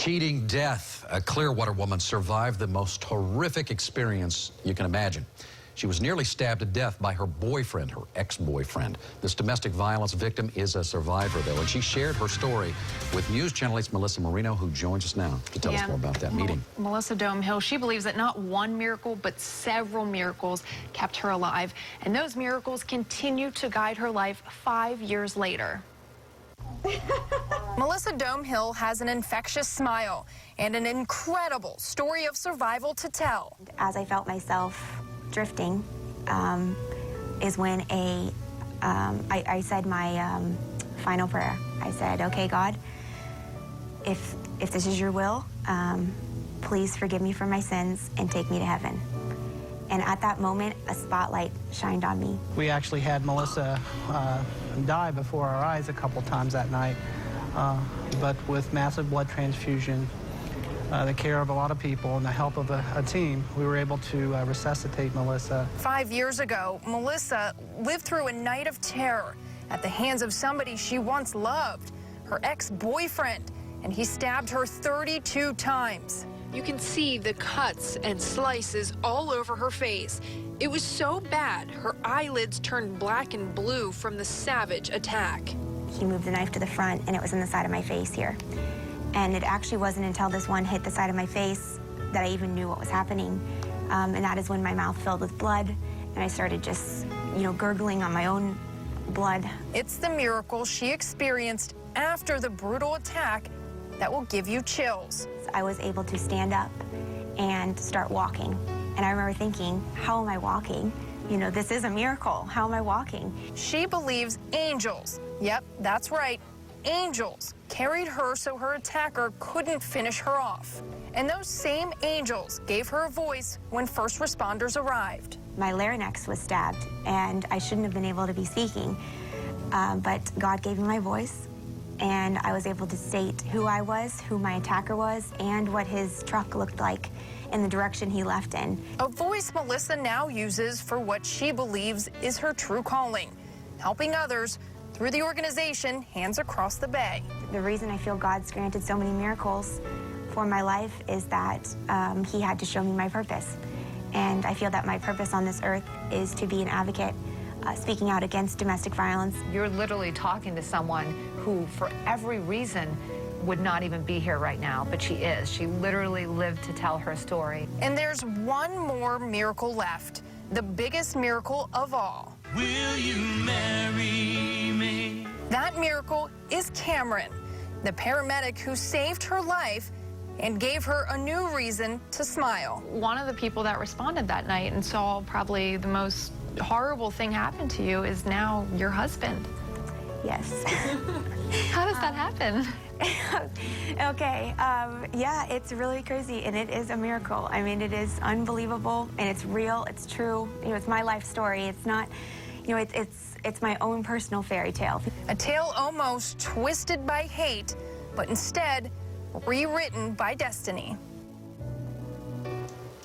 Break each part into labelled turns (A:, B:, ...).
A: Cheating death. A Clearwater woman survived the most horrific experience you can imagine. She was nearly stabbed to death by her boyfriend, her ex-boyfriend. This domestic violence victim is a survivor, though, and she shared her story with News Channel 8's Melissa Marino, who joins us now to tell us more about that meeting.
B: Melissa Domehill, she believes that not one miracle, but several miracles kept her alive, and those miracles continue to guide her life 5 years later.
C: Melissa Domehill has an infectious smile and an incredible story of survival to tell.
D: As I felt myself drifting is when I said my final prayer. I said, okay, God, if this is your will, please forgive me for my sins and take me to heaven. And at that moment, a spotlight shined on me.
E: We actually had Melissa die before our eyes a couple times that night, but with massive blood transfusion, the care of a lot of people and the help of a team, we were able to resuscitate Melissa.
C: 5 years ago, Melissa lived through a night of terror at the hands of somebody she once loved, her ex-boyfriend, and he stabbed her 32 times.
B: You can see the cuts and slices all over her face. It was so bad, her eyelids turned black and blue from the savage attack.
D: He moved the knife to the front, and it was in the side of my face here. And it actually wasn't until this one hit the side of my face that I even knew what was happening. And that is when my mouth filled with blood, and I started just, gurgling on my own blood.
C: It's the miracle she experienced after the brutal attack that will give you chills.
D: I was able to stand up and start walking. And I remember thinking, how am I walking? This is a miracle. How am I walking?
C: She believes angels, yep, that's right, angels, carried her so her attacker couldn't finish her off. And those same angels gave her a voice when first responders arrived.
D: My larynx was stabbed, and I shouldn't have been able to be speaking. But God gave me my voice, and I was able to state who I was, who my attacker was, and what his truck looked like in the direction he left in.
C: A voice Melissa now uses for what she believes is her true calling, helping others through the organization Hands Across the Bay.
D: The reason I feel God's granted so many miracles for my life is that he had to show me my purpose. And I feel that my purpose on this earth is to be an advocate, speaking out against domestic violence.
F: You're literally talking to someone who, for every reason, would not even be here right now, but she is. She literally lived to tell her story.
C: And there's one more miracle left, the biggest miracle of all.
G: Will you marry me?
C: That miracle is Cameron, the paramedic who saved her life and gave her a new reason to smile.
B: One of the people that responded that night and saw probably the most horrible thing happen to you is now your husband.
D: Yes.
B: How does that happen?
D: Okay, yeah, it's really crazy, and it is a miracle. I mean, it is unbelievable, and it's real, it's true. It's my life story. It's not, it's my own personal fairy tale.
C: A tale almost twisted by hate, but instead rewritten by destiny.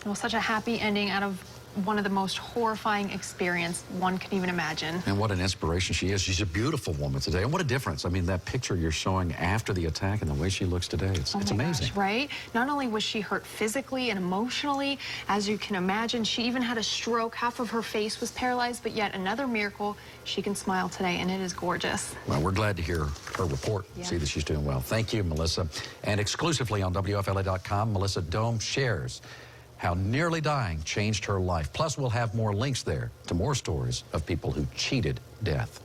B: Well, such a happy ending out of one of the most horrifying experiences one can even imagine.
A: And what an inspiration she is. She's a beautiful woman today. And what a difference. I mean, that picture you're showing after the attack and the way she looks today, it's amazing.
B: Gosh, right? Not only was she hurt physically and emotionally, as you can imagine, she even had a stroke. Half of her face was paralyzed, but yet another miracle, she can smile today, and it is gorgeous.
A: Well, we're glad to hear her report, see that she's doing well. Thank you, Melissa. And exclusively on WFLA.com, Melissa Dome shares how nearly dying changed her life. Plus, we'll have more links there to more stories of people who cheated death.